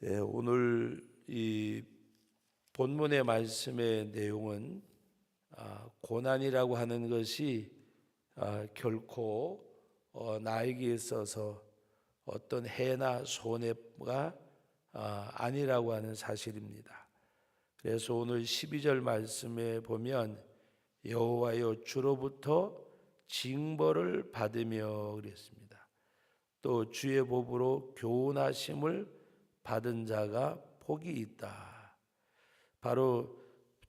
오늘 이 본문의 말씀의 내용은 고난이라고 하는 것이 결코 나에게 있어서 어떤 해나 손해가 아니라고 하는 사실입니다. 그래서 오늘 12절 말씀에 보면 여호와여 주로부터 징벌을 받으며 그랬습니다. 또 주의 법으로 교훈하심을 받은 자가 복이 있다. 바로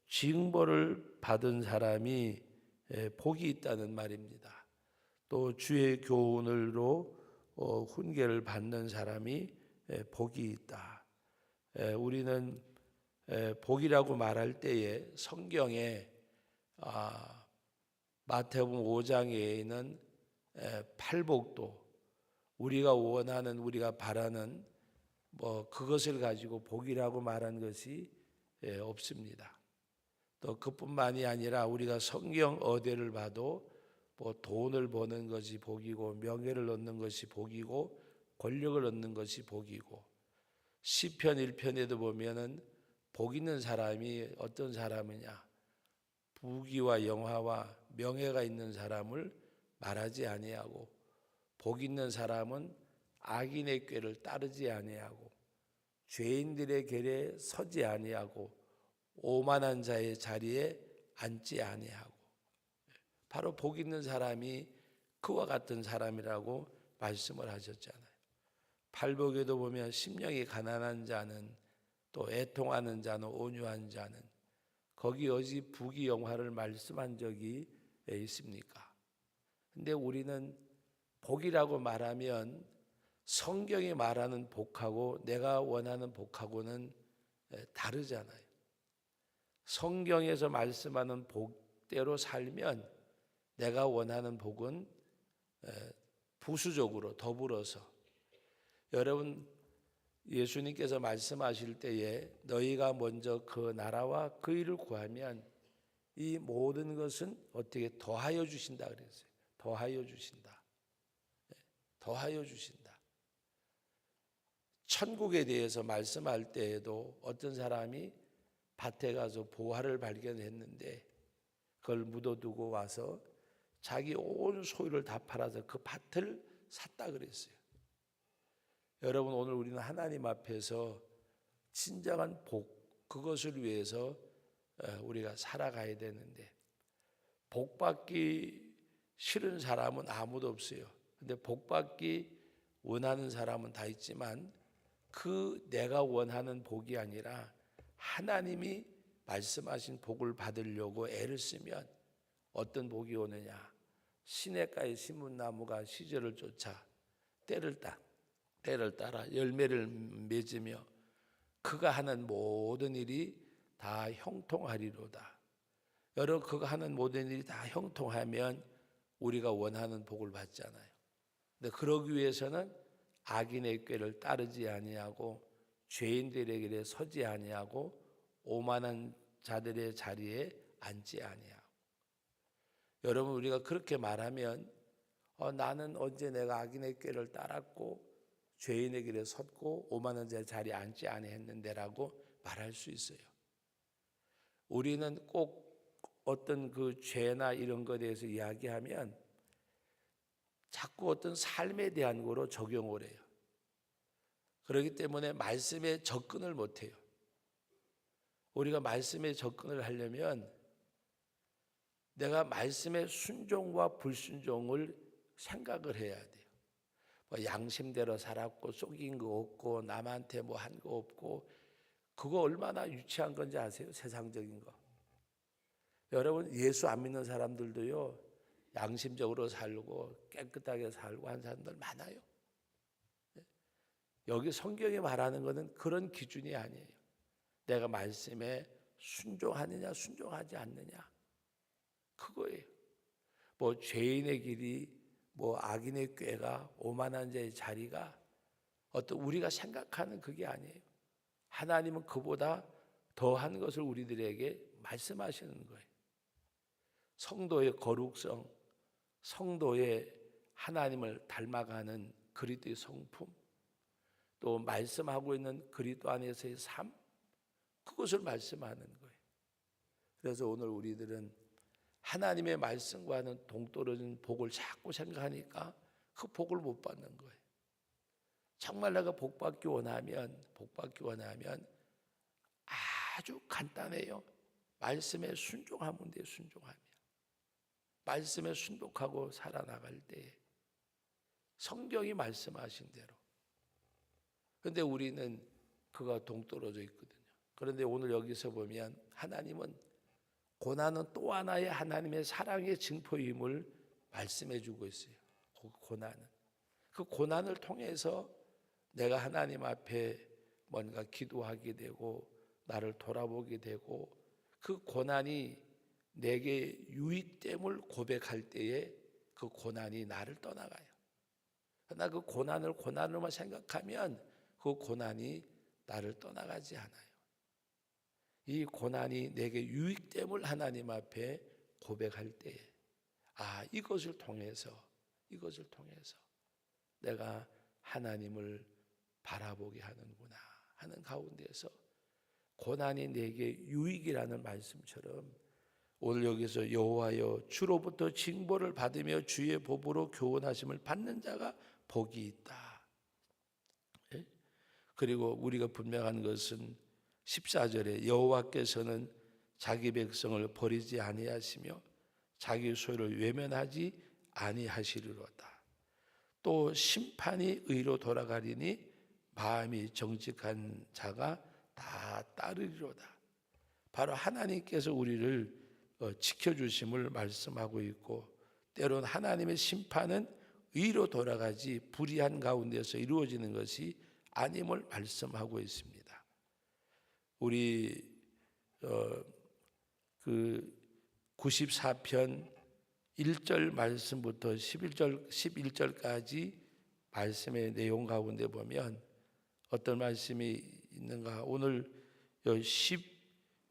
징벌을 받은 사람이 복이 있다는 말입니다. 또 주의 교훈으로 훈계를 받는 사람이 복이 있다. 우리는 복이라고 말할 때에 성경에 마태복음 5장에 있는 팔복도 우리가 원하는 우리가 바라는 그것을 가지고 복이라고 말한 것이 없습니다. 또 그뿐만이 아니라 우리가 성경 어디를 봐도 돈을 버는 것이 복이고 명예를 얻는 것이 복이고 권력을 얻는 것이 복이고 시편 1편에도 보면은 복 있는 사람이 어떤 사람이냐, 부귀와 영화와 명예가 있는 사람을 말하지 아니하고 복 있는 사람은 악인의 꾀를 따르지 아니하고 죄인들의 결에 서지 아니하고 오만한 자의 자리에 앉지 아니하고, 바로 복 있는 사람이 그와 같은 사람이라고 말씀을 하셨잖아요. 팔복에도 보면 심령이 가난한 자는, 또 애통하는 자는, 온유한 자는, 거기 어디 부귀 영화를 말씀한 적이 있습니까? 근데 우리는 복이라고 말하면 성경이 말하는 복하고 내가 원하는 복하고는 다르잖아요. 성경에서 말씀하는 복대로 살면 내가 원하는 복은 부수적으로 더불어서, 여러분 예수님께서 말씀하실 때에 너희가 먼저 그 나라와 그 일을 구하면 이 모든 것은 어떻게 더하여 주신다 그랬어요. 더하여 주신다. 더하여 주신다. 천국에 대해서 말씀할 때에도 어떤 사람이 밭에 가서 보화를 발견했는데 그걸 묻어두고 와서 자기 온 소유를 다 팔아서 그 밭을 샀다 그랬어요. 여러분 오늘 우리는 하나님 앞에서 진정한 복, 그것을 위해서 우리가 살아가야 되는데, 복 받기 싫은 사람은 아무도 없어요. 근데 복 받기 원하는 사람은 다 있지만 그 내가 원하는 복이 아니라 하나님이 말씀하신 복을 받으려고 애를 쓰면 어떤 복이 오느냐, 시냇가의 신문나무가 시절을 쫓아 때를 따라 열매를 맺으며 그가 하는 모든 일이 다 형통하리로다. 여러분 그가 하는 모든 일이 다 형통하면 우리가 원하는 복을 받잖아요. 근데 그러기 위해서는 악인의 꾀를 따르지 아니하고 죄인들의 길에 서지 아니하고 오만한 자들의 자리에 앉지 아니하고. 여러분 우리가 그렇게 말하면 나는 언제 내가 악인의 꾀를 따랐고 죄인의 길에 섰고 오만한 자의 자리에 앉지 아니했는데라고 말할 수 있어요. 우리는 꼭 어떤 그 죄나 이런 것에 대해서 이야기하면 자꾸 어떤 삶에 대한 거로 적용을 해요. 그렇기 때문에 말씀에 접근을 못해요. 우리가 말씀에 접근을 하려면 내가 말씀의 순종과 불순종을 생각을 해야 돼요. 양심대로 살았고 속인 거 없고 남한테 한 거 없고, 그거 얼마나 유치한 건지 아세요? 세상적인 거. 여러분 예수 안 믿는 사람들도요 양심적으로 살고 깨끗하게 살고 한 사람들 많아요. 여기 성경이 말하는 것은 그런 기준이 아니에요. 내가 말씀에 순종하느냐 순종하지 않느냐, 그거예요. 죄인의 길이 악인의 꾀가 오만한 자의 자리가 어떤 우리가 생각하는 그게 아니에요. 하나님은 그보다 더한 것을 우리들에게 말씀하시는 거예요. 성도의 거룩성, 성도의 하나님을 닮아가는 그리스도의 성품, 또 말씀하고 있는 그리스도 안에서의 삶, 그것을 말씀하는 거예요. 그래서 오늘 우리들은 하나님의 말씀과는 동떨어진 복을 자꾸 생각하니까 그 복을 못 받는 거예요. 정말 내가 복받기 원하면 아주 간단해요. 말씀에 순종하면 돼요. 순종하면. 말씀에 순종하고 살아나갈 때 성경이 말씀하신 대로. 그런데 우리는 그가 동떨어져 있거든요. 그런데 오늘 여기서 보면 하나님은 고난은 또 하나의 하나님의 사랑의 증표임을 말씀해 주고 있어요. 고난은. 그 고난을 통해서 내가 하나님 앞에 뭔가 기도하게 되고 나를 돌아보게 되고 그 고난이 내게 유익됨을 고백할 때에 그 고난이 나를 떠나가요. 그러나 그 고난을 고난으로만 생각하면 그 고난이 나를 떠나가지 않아요. 이 고난이 내게 유익됨을 하나님 앞에 고백할 때에 이것을 통해서 내가 하나님을 바라보게 하는구나 하는 가운데서 고난이 내게 유익이라는 말씀처럼 오늘 여기서 여호와여 주로부터 징벌을 받으며 주의 법으로 교훈하심을 받는 자가 복이 있다. 그리고 우리가 분명한 것은 14절에 여호와께서는 자기 백성을 버리지 아니하시며 자기 소유를 외면하지 아니하시리로다. 또 심판이 의로 돌아가리니 마음이 정직한 자가 다 따르리로다. 바로 하나님께서 우리를 지켜주심을 말씀하고 있고 때론 하나님의 심판은 의로 돌아가지 불의한 가운데서 이루어지는 것이 아님을 말씀하고 있습니다. 우리 그 94편 1절 말씀부터 11절까지 말씀의 내용 가운데 보면 어떤 말씀이 있는가? 오늘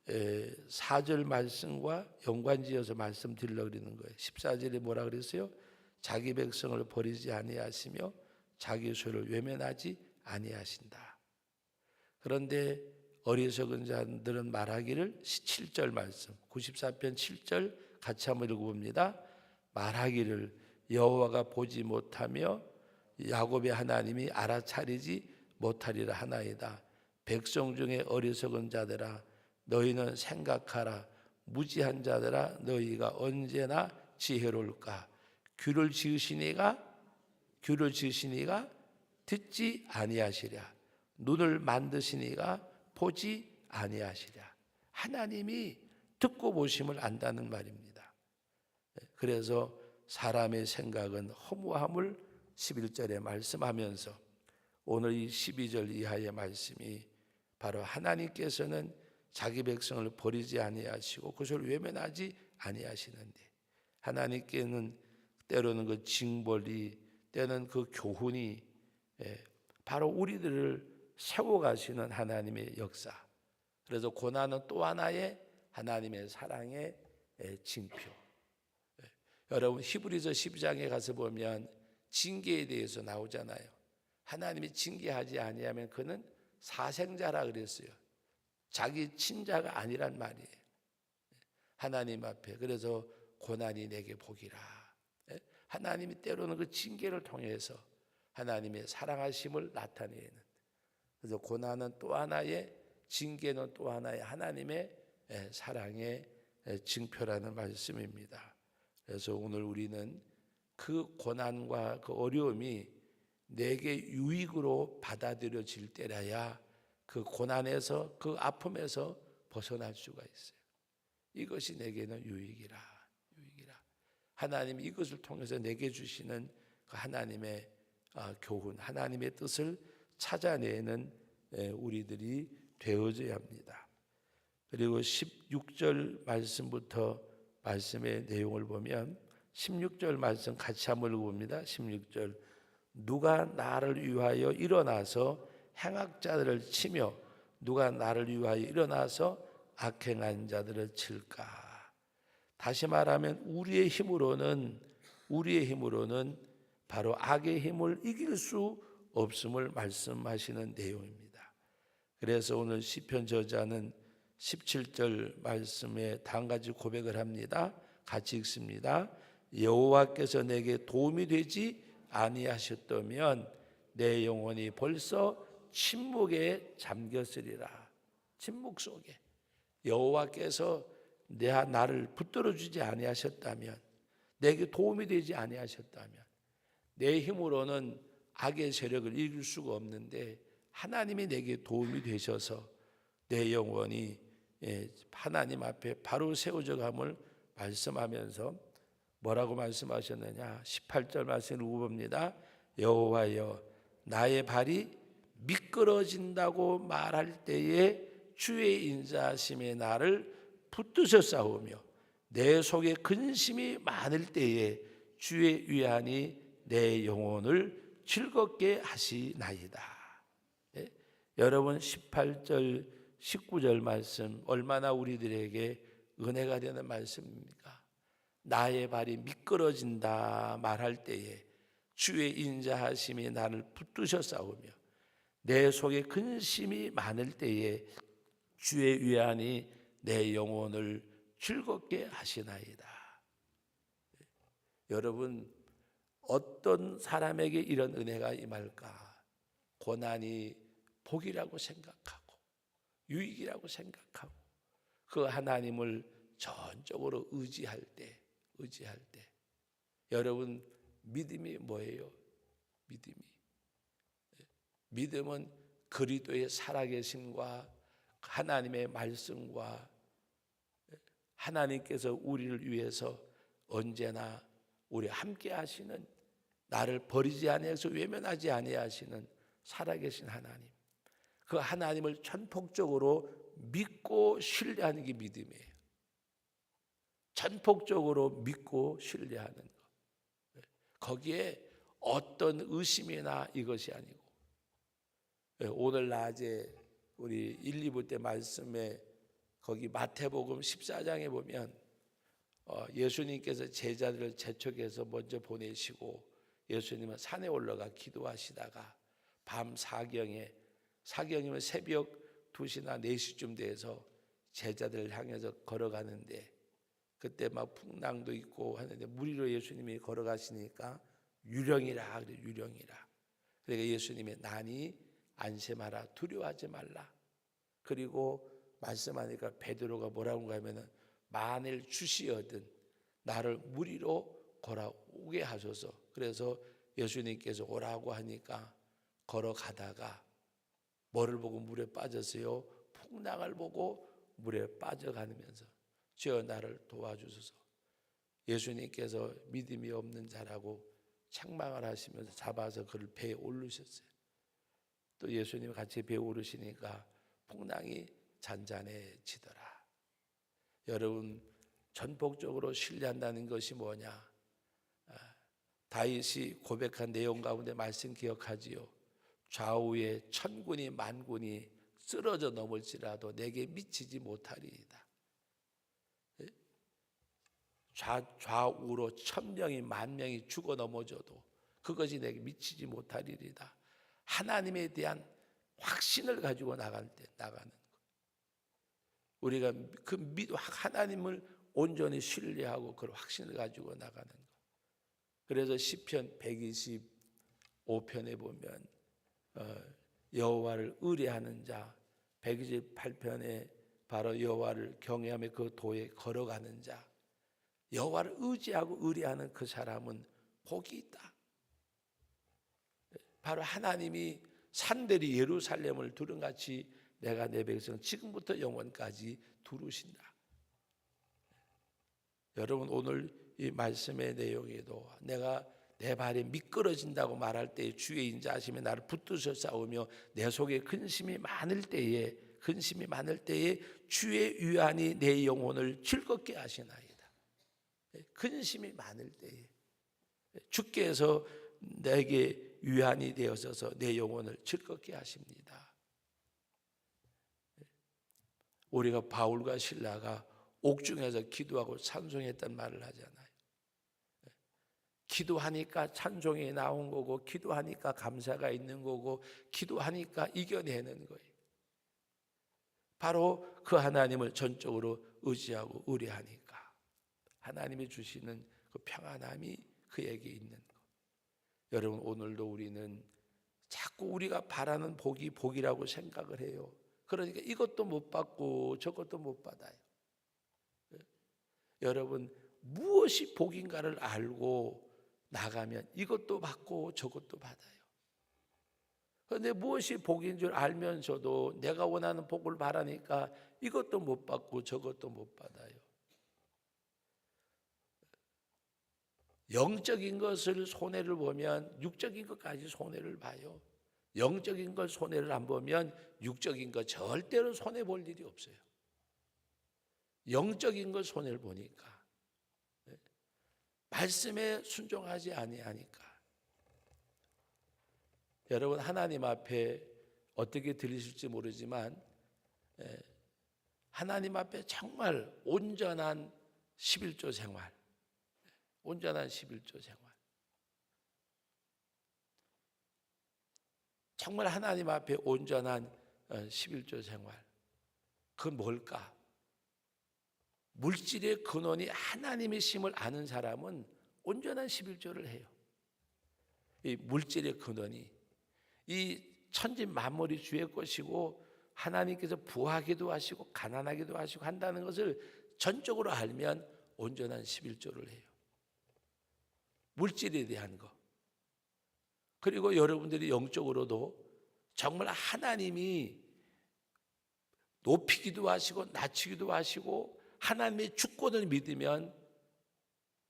14절 말씀과 연관지어서 말씀드리려고 그러는 거예요. 14절에 뭐라 그랬어요? 자기 백성을 버리지 아니하시며 자기 소유를 외면하지 아니하신다. 그런데 어리석은 자들은 말하기를 7절 말씀 94편 7절 같이 한번 읽어봅니다. 말하기를 여호와가 보지 못하며 야곱의 하나님이 알아차리지 못하리라 하나이다. 백성 중에 어리석은 자들아 너희는 생각하라. 무지한 자들아 너희가 언제나 지혜로울까. 귀를 지으시니가 듣지 아니하시랴. 눈을 만드시니가 보지 아니하시랴. 하나님이 듣고 보심을 안다는 말입니다. 그래서 사람의 생각은 허무함을 11절에 말씀하면서 오늘 이 12절 이하의 말씀이 바로 하나님께서는 자기 백성을 버리지 아니하시고 그것을 외면하지 아니하시는데 하나님께는 때로는 그 징벌이 때는 그 교훈이 바로 우리들을 세워가시는 하나님의 역사. 그래서 고난은 또 하나의 하나님의 사랑의 징표. 여러분 히브리서 12장에 가서 보면 징계에 대해서 나오잖아요. 하나님이 징계하지 아니하면 그는 사생자라 그랬어요. 자기 친자가 아니란 말이에요. 하나님 앞에. 그래서 고난이 내게 복이라. 하나님이 때로는 그 징계를 통해서 하나님의 사랑하심을 나타내는. 그래서 고난은 또 하나의 징계는 또 하나의 하나님의 사랑의 증표라는 말씀입니다. 그래서 오늘 우리는 그 고난과 그 어려움이 내게 유익으로 받아들여질 때라야 그 고난에서 그 아픔에서 벗어날 수가 있어요. 이것이 내게는 유익이라. 하나님이 이것을 통해서 내게 주시는 그 하나님의 교훈, 하나님의 뜻을 찾아내는 우리들이 되어져야 합니다. 그리고 16절 말씀부터 말씀의 내용을 보면 16절 말씀 같이 한번 읽어봅니다. 16절 누가 나를 위하여 일어나서 행악자들을 치며 누가 나를 위하여 일어나서 악행한 자들을 칠까. 다시 말하면 우리의 힘으로는 바로 악의 힘을 이길 수 없음을 말씀하시는 내용입니다. 그래서 오늘 시편 저자는 17절 말씀에 한 가지 고백을 합니다. 같이 읽습니다. 여호와께서 내게 도움이 되지 아니하셨다면 내 영혼이 벌써 침묵에 잠겼으리라. 침묵 속에 여호와께서 나를 붙들어 주지 아니하셨다면, 내게 도움이 되지 아니하셨다면, 내 힘으로는 악의 세력을 이길 수가 없는데 하나님이 내게 도움이 되셔서 내 영혼이 하나님 앞에 바로 세워져 감을 말씀하면서 뭐라고 말씀하셨느냐? 18절 말씀 읽어봅니다. 여호와여, 나의 발이 미끄러진다고 말할 때에 주의 인자하심에 나를 붙드셨사오며 내 속에 근심이 많을 때에 주의 위안이 내 영혼을 즐겁게 하시나이다. 예? 여러분 18절 19절 말씀 얼마나 우리들에게 은혜가 되는 말씀입니까? 나의 발이 미끄러진다 말할 때에 주의 인자하심이 나를 붙드셨사오며 내 속에 근심이 많을 때에 주의 위안이 내 영혼을 즐겁게 하시나이다. 여러분, 어떤 사람에게 이런 은혜가 임할까? 고난이 복이라고 생각하고 유익이라고 생각하고 그 하나님을 전적으로 의지할 때 여러분, 믿음이 뭐예요? 믿음은 그리스도의 살아계심과 하나님의 말씀과 하나님께서 우리를 위해서 언제나 우리 함께 하시는, 나를 버리지 아니하셔서 외면하지 아니하시는 살아계신 하나님, 그 하나님을 전폭적으로 믿고 신뢰하는 게 믿음이에요. 전폭적으로 믿고 신뢰하는 것. 거기에 어떤 의심이나 이것이 아니고, 오늘 낮에 우리 1, 2부 때 말씀에 거기 마태복음 14장에 보면 예수님께서 제자들을 재촉해서 먼저 보내시고 예수님은 산에 올라가 기도하시다가 밤 사경이면 새벽 2시나 4시쯤 돼서 제자들을 향해서 걸어가는데 그때 막 풍랑도 있고 하는데 무리로 예수님이 걸어가시니까 유령이라 그래, 유령이라. 그러니까 예수님이 나니 안심하라, 두려워하지 말라. 그리고 말씀하니까 베드로가 뭐라고 하면은 만일 주시어든 나를 무리로 걸어오게 하소서. 그래서 예수님께서 오라고 하니까 걸어가다가 뭐를 보고 물에 빠졌어요? 풍랑을 보고 물에 빠져가면서 주여 나를 도와주소서. 예수님께서 믿음이 없는 자라고 책망을 하시면서 잡아서 그를 배에 오르셨어요. 또 예수님 같이 배에 오르시니까 풍랑이 잔잔해지더라. 여러분, 전폭적으로 신뢰한다는 것이 뭐냐? 다윗이 고백한 내용 가운데 말씀 기억하지요. 좌우에 천군이 만군이 쓰러져 넘을지라도 내게 미치지 못하리이다. 좌우로 1000명이 10,000명이 죽어 넘어져도 그것이 내게 미치지 못하리이다. 하나님에 대한 확신을 가지고 나가는 것. 우리가 그 하나님을 온전히 신뢰하고 그 확신을 가지고 나가는 것. 그래서 시편 125편에 보면 여호와를 의뢰하는 자, 128편에 바로 여호와를 경외하며 그 도에 걸어가는 자, 여호와를 의지하고 의뢰하는 그 사람은 복이 있다. 바로 하나님이 산들이 예루살렘을 두른같이 내가 내 백성 지금부터 영원까지 두르신다. 여러분, 오늘 이 말씀의 내용에도 내가 내 발이 미끄러진다고 말할 때 주의 인자하심에 나를 붙드셔 싸우며 내 속에 근심이 많을 때에 주의 위안이 내 영혼을 즐겁게 하시나이다. 근심이 많을 때에 주께서 내게 위안이 되어서 내 영혼을 즐겁게 하십니다. 우리가 바울과 실라가 옥중에서 기도하고 찬송했단 말을 하잖아요. 기도하니까 찬송이 나온 거고, 기도하니까 감사가 있는 거고, 기도하니까 이겨내는 거예요. 바로 그 하나님을 전적으로 의지하고 의뢰하니까 하나님이 주시는 그 평안함이 그에게 있는 것. 여러분, 오늘도 우리는 자꾸 우리가 바라는 복이 복이라고 생각을 해요. 그러니까 이것도 못 받고 저것도 못 받아요. 여러분, 무엇이 복인가를 알고 나가면 이것도 받고 저것도 받아요. 그런데 무엇이 복인 줄 알면서도 내가 원하는 복을 바라니까 이것도 못 받고 저것도 못 받아요. 영적인 것을 손해를 보면 육적인 것까지 손해를 봐요. 영적인 것 손해를 안 보면 육적인 것 절대로 손해 볼 일이 없어요. 영적인 것 손해를 보니까, 말씀에 순종하지 아니하니까. 여러분, 하나님 앞에 어떻게 들리실지 모르지만 하나님 앞에 정말 온전한 11조 생활, 온전한 11조 생활, 정말 하나님 앞에 온전한 11조 생활, 그건 뭘까? 물질의 근원이 하나님의 심을 아는 사람은 온전한 11조를 해요. 이 물질의 근원이 이 천지 만물이 주의 것이고 하나님께서 부하기도 하시고 가난하기도 하시고 한다는 것을 전적으로 알면 온전한 11조를 해요. 물질에 대한 거. 그리고 여러분들이 영적으로도 정말 하나님이 높이기도 하시고 낮추기도 하시고 하나님의 주권을 믿으면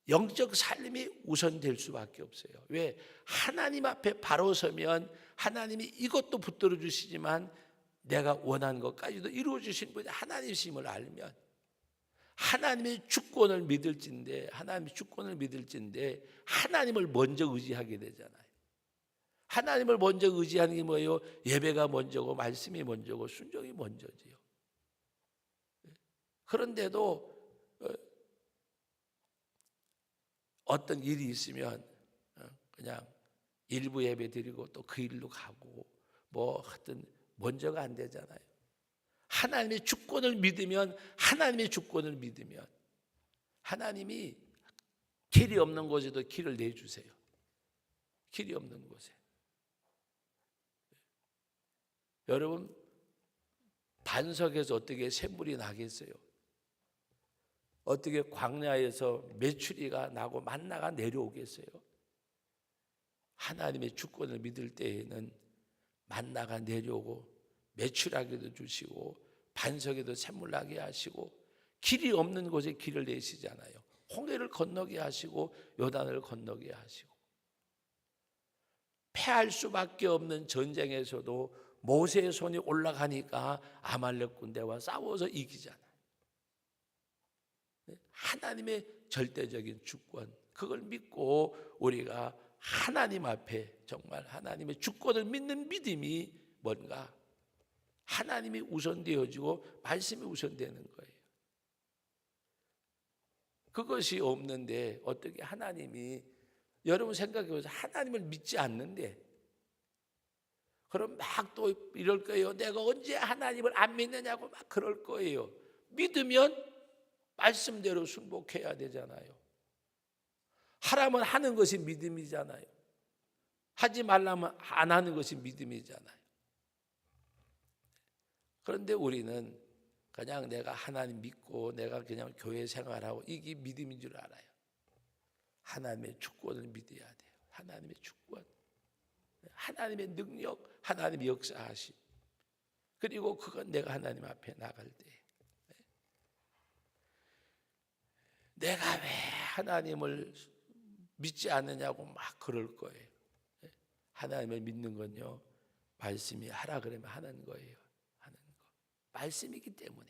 영적 삶이 우선될 수밖에 없어요. 왜? 하나님 앞에 바로 서면 하나님이 이것도 붙들어 주시지만 내가 원하는 것까지도 이루어 주신 분이 하나님이심을 알면 하나님의 주권을 믿을진데 하나님을 먼저 의지하게 되잖아요. 하나님을 먼저 의지하는 게 뭐예요? 예배가 먼저고 말씀이 먼저고 순종이 먼저지요. 그런데도 어떤 일이 있으면 그냥 일부 예배 드리고 또 그 일로 가고 뭐 하여튼 먼저가 안 되잖아요. 하나님의 주권을 믿으면 하나님이 길이 없는 곳에도 길을 내주세요. 길이 없는 곳에. 여러분, 반석에서 어떻게 샘물이 나겠어요? 어떻게 광야에서 메추리가 나고 만나가 내려오겠어요? 하나님의 주권을 믿을 때에는 만나가 내려오고 메추라기도 주시고 반석에도 샘물 나게 하시고 길이 없는 곳에 길을 내시잖아요. 홍해를 건너게 하시고 요단을 건너게 하시고 패할 수밖에 없는 전쟁에서도 모세의 손이 올라가니까 아말렉 군대와 싸워서 이기잖아요. 하나님의 절대적인 주권, 그걸 믿고 우리가 하나님 앞에 정말 하나님의 주권을 믿는 믿음이 뭔가 하나님이 우선되어지고 말씀이 우선되는 거예요. 그것이 없는데 어떻게 하나님이, 여러분 생각해보세요. 하나님을 믿지 않는데 그럼 막 또 이럴 거예요. 내가 언제 하나님을 안 믿느냐고 막 그럴 거예요. 믿으면 말씀대로 순복해야 되잖아요. 하라면 하는 것이 믿음이잖아요. 하지 말라면 안 하는 것이 믿음이잖아요. 그런데 우리는 그냥 내가 하나님 믿고 내가 그냥 교회 생활하고 이게 믿음인 줄 알아요. 하나님의 주권을 믿어야 돼요. 하나님의 주권, 하나님의 능력, 하나님의 역사하심. 그리고 그건 내가 하나님 앞에 나갈 때 내가 왜 하나님을 믿지 않느냐고 막 그럴 거예요. 하나님을 믿는 건요, 말씀이 하라 그러면 하는 거예요. 하는 거. 말씀이기 때문에.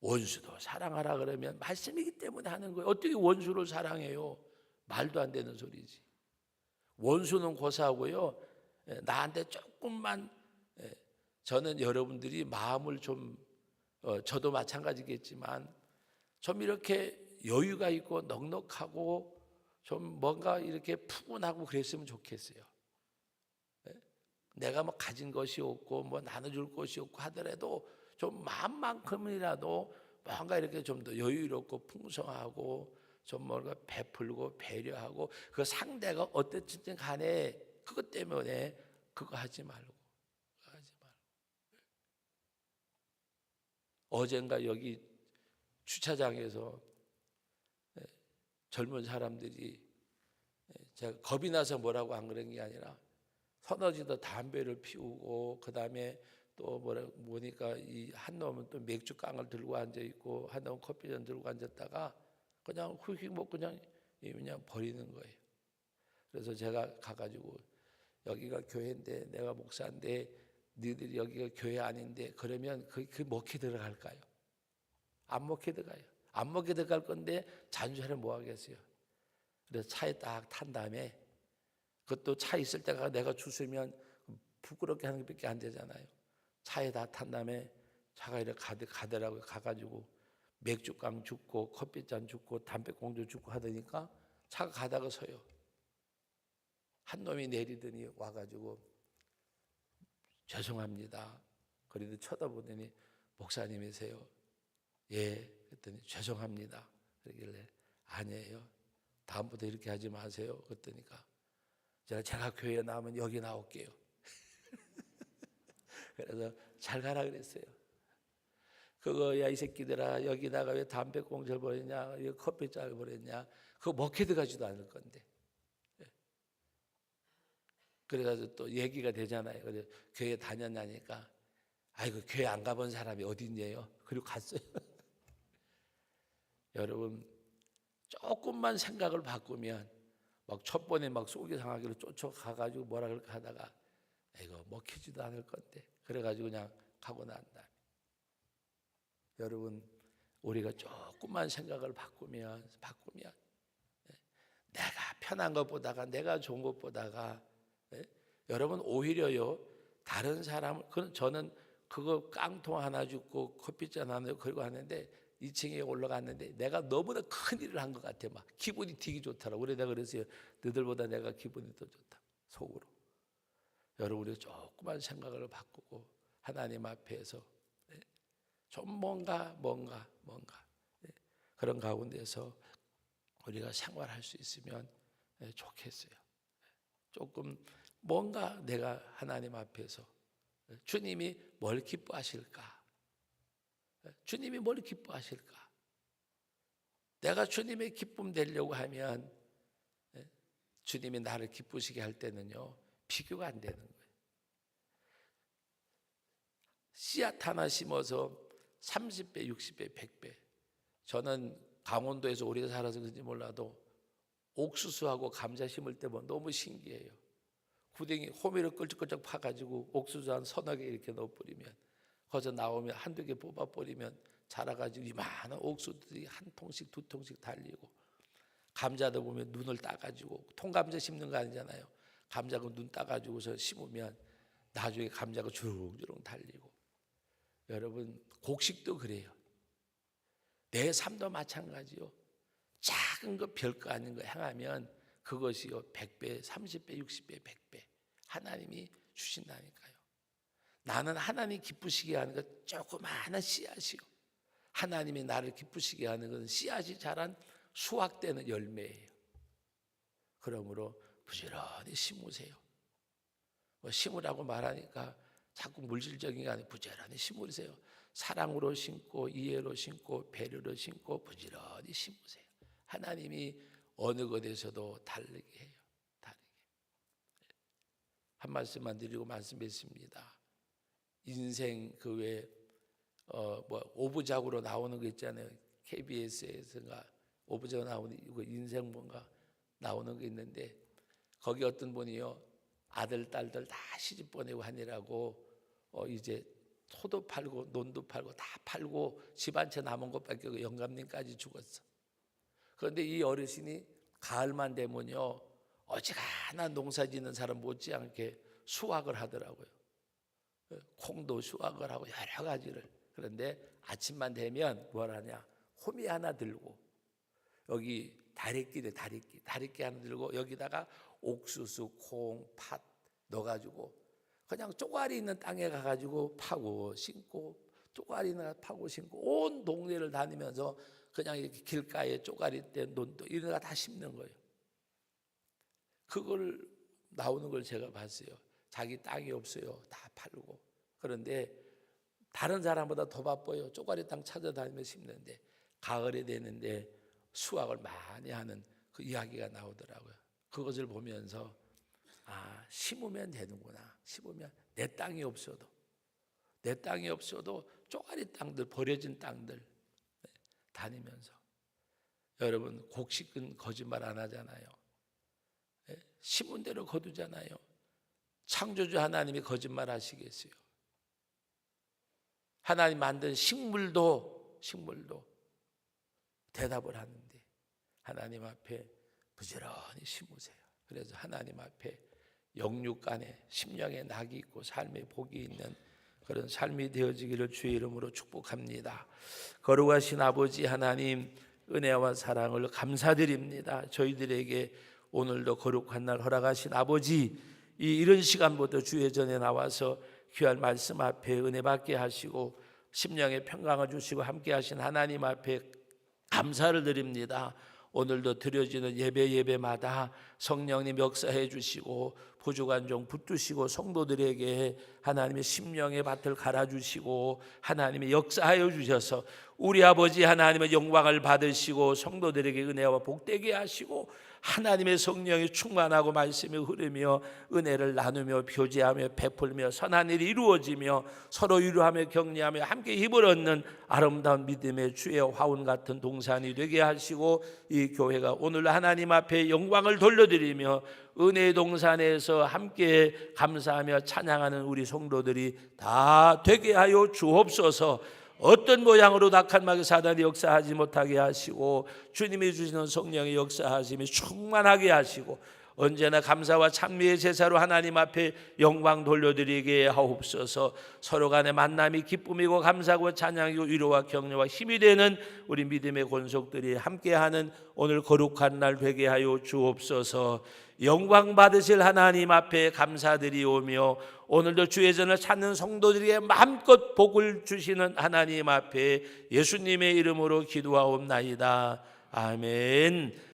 원수도 사랑하라 그러면 말씀이기 때문에 하는 거예요. 어떻게 원수를 사랑해요? 말도 안 되는 소리지. 원수는 고사하고요, 나한테 조금만, 저는 여러분들이 마음을 좀, 저도 마찬가지겠지만 좀 이렇게 여유가 있고 넉넉하고 좀 뭔가 이렇게 푸근하고 그랬으면 좋겠어요. 내가 뭐 가진 것이 없고 뭐 나눠줄 것이 없고 하더라도 좀 마음만큼이라도 뭔가 이렇게 좀 더 여유롭고 풍성하고 좀 뭔가 베풀고 배려하고 그 상대가 어땠든 간에 그것 때문에 그거 하지 말고 그거 하지 말고. 어젠가 여기 주차장에서 젊은 사람들이 제가 겁이 나서 뭐라고 안 그런 게 아니라 서너지도 담배를 피우고 그다음에 또 보니까 이 한 놈은 또 맥주깡을 들고 앉아 있고 한 놈은 커피잔 들고 앉았다가 그냥 휙휙 먹고 그냥 버리는 거예요. 그래서 제가 가가지고 여기가 교회인데 내가 목사인데 너희들이 여기가 교회 아닌데 그러면 그 먹혀 들어갈까요? 안 먹혀 들어가요. 안 먹혀 들어갈 건데 잔소리를 뭐 하겠어요? 그래서 차에 딱 탄 다음에 그것도 차 있을 때가 내가 주스면 부끄럽게 하는 것밖에 안 되잖아요. 차에 다 탄 다음에 차가 이렇게 가더라고요. 가가지고 맥주깡 줍고 커피잔 줍고 담배꽁초 줍고 하더니까 차가 가다가 서요. 한 놈이 내리더니 와가지고 죄송합니다. 그래도 쳐다보더니 목사님이세요? 예. 그랬더니 죄송합니다. 그러길래 아니에요. 다음부터 이렇게 하지 마세요. 그랬더니까 제가 교회에 나오면 여기 나올게요. 그래서 잘 가라 그랬어요. 그거야 이 새끼들아 여기다가 왜 담배꽁초를 버렸냐 커피잔을 버렸냐 그거 먹혀 들어가지도 않을 건데. 그래가지고 또 얘기가 되잖아요. 그래서 교회 다녔냐니까 아이고 교회 안 가본 사람이 어디 있냐요. 그리고 갔어요. 여러분 조금만 생각을 바꾸면 막 첫 번에 막 속이 상하기로 쫓아가가지고 뭐라 그럴까 하다가 이거 먹히지도 않을 건데 그래가지고 그냥 가고 난 다음에 여러분 우리가 조금만 생각을 바꾸면 내가 편한 것보다가 내가 좋은 것보다가 여러분 오히려요 다른 사람 저는 그거 깡통 하나 줍고 커피잔 하나 그리고 하는데 2층에 올라갔는데 내가 너무나 큰 일을 한 것 같아. 막 기분이 되게 좋더라고. 그래 내가 그랬어요. 너희들보다 내가 기분이 더 좋다. 속으로. 여러분 우리 조그만 생각을 바꾸고 하나님 앞에서 좀 뭔가 그런 가운데서 우리가 생활할 수 있으면 좋겠어요. 조금 뭔가 내가 하나님 앞에서 주님이 뭘 기뻐하실까? 주님이 뭘 기뻐하실까? 내가 주님의 기쁨 되려고 하면 주님이 나를 기쁘시게 할 때는요 비교가 안 되는 거예요. 씨앗 하나 심어서 30배, 60배, 100배. 저는 강원도에서 오래 살아서 그런지 몰라도 옥수수하고 감자 심을 때 보면 너무 신기해요. 구덩이 호미를 끌적끌적 파가지고 옥수수 한 서너 개 이렇게 넣어버리면 거기서 나오면 한두 개 뽑아버리면 자라가지고 이만한 옥수수들이 한 통씩 두 통씩 달리고 감자도 보면 눈을 따가지고 통감자 심는 거 아니잖아요. 감자가 눈 따가지고서 심으면 나중에 감자가 주렁주렁 달리고 여러분 곡식도 그래요. 내 삶도 마찬가지요. 작은 거 별거 아닌 거 행하면 그것이요 100배, 30배, 60배, 100배 하나님이 주신다니까요. 나는 하나님 기쁘시게 하는 것 조그마한 씨앗이요. 하나님이 나를 기쁘시게 하는 것은 씨앗이 자란 수확되는 열매예요. 그러므로 부지런히 심으세요. 심으라고 말하니까 자꾸 물질적인 게 아니라 부지런히 심으세요. 사랑으로 심고 이해로 심고 배려로 심고 부지런히 심으세요. 하나님이 어느 것에서도 다르게 해요. 다르게. 한 말씀만 드리고 말씀 맺습니다. 인생 그 외에 오부작으로 나오는 거 있잖아요. KBS에서가 오부작으로 나오는 이거 인생 뭔가 나오는 거 있는데 거기 어떤 분이요 아들 딸들 다 시집 보내고 하느라고 이제 소도 팔고 논도 팔고 다 팔고 집 한 채 남은 것밖에 없고 영감님까지 죽었어. 그런데 이 어르신이 가을만 되면요 어지간한 농사 짓는 사람 못지않게 수확을 하더라고요. 콩도 수확을 하고 여러 가지를. 그런데 아침만 되면 뭘 하냐 호미 하나 들고 여기 다리끼 하나 들고 여기다가 옥수수, 콩, 팥 넣어가지고 그냥 쪼가리 있는 땅에 가가지고 파고 심고, 쪼가리 있는 데 파고 심고, 온 동네를 다니면서 그냥 이렇게 길가에 쪼가리 때 논도 이런 거 다 심는 거예요. 그걸 나오는 걸 제가 봤어요. 자기 땅이 없어요. 다 팔고. 그런데 다른 사람보다 더 바빠요. 쪼가리 땅 찾아다니며 심는데 가을이 되는데 수확을 많이 하는 그 이야기가 나오더라고요. 그것을 보면서 심으면 되는구나. 심으면 내 땅이 없어도 쪼가리 땅들, 버려진 땅들 다니면서, 여러분 곡식은 거짓말 안 하잖아요. 심은 대로 거두잖아요. 창조주 하나님이 거짓말 하시겠어요? 하나님 만든 식물도 대답을 하는데 하나님 앞에 부지런히 심으세요. 그래서 하나님 앞에 영육간에 심령에 낙이 있고 삶에 복이 있는 그런 삶이 되어지기를 주의 이름으로 축복합니다. 거룩하신 아버지 하나님, 은혜와 사랑을 감사드립니다. 저희들에게 오늘도 거룩한 날 허락하신 아버지, 이런 시간부터 주의 전에 나와서 귀한 말씀 앞에 은혜 받게 하시고 심령의 평강을 주시고 함께 하신 하나님 앞에 감사를 드립니다. 오늘도 드려지는 예배마다 성령님 역사해 주시고 부족한 종 붙드시고 성도들에게 하나님의 심령의 밭을 갈아주시고 하나님의 역사하여 주셔서 우리 아버지 하나님의 영광을 받으시고 성도들에게 은혜와 복되게 하시고 하나님의 성령이 충만하고 말씀이 흐르며 은혜를 나누며 교제하며 베풀며 선한 일이 이루어지며 서로 위로하며 격려하며 함께 힘을 얻는 아름다운 믿음의 주의 화원 같은 동산이 되게 하시고 이 교회가 오늘 하나님 앞에 영광을 돌려드리며 은혜의 동산에서 함께 감사하며 찬양하는 우리 성도들이 다 되게 하여 주옵소서. 어떤 모양으로 악한 마귀 사단이 역사하지 못하게 하시고 주님이 주시는 성령의 역사하심이 충만하게 하시고 언제나 감사와 찬미의 제사로 하나님 앞에 영광 돌려드리게 하옵소서. 서로 간의 만남이 기쁨이고 감사하고 찬양이고 위로와 격려와 힘이 되는 우리 믿음의 권속들이 함께하는 오늘 거룩한 날 되게 하여 주옵소서. 영광 받으실 하나님 앞에 감사드리오며 오늘도 주의 전을 찾는 성도들에게 마음껏 복을 주시는 하나님 앞에 예수님의 이름으로 기도하옵나이다. 아멘.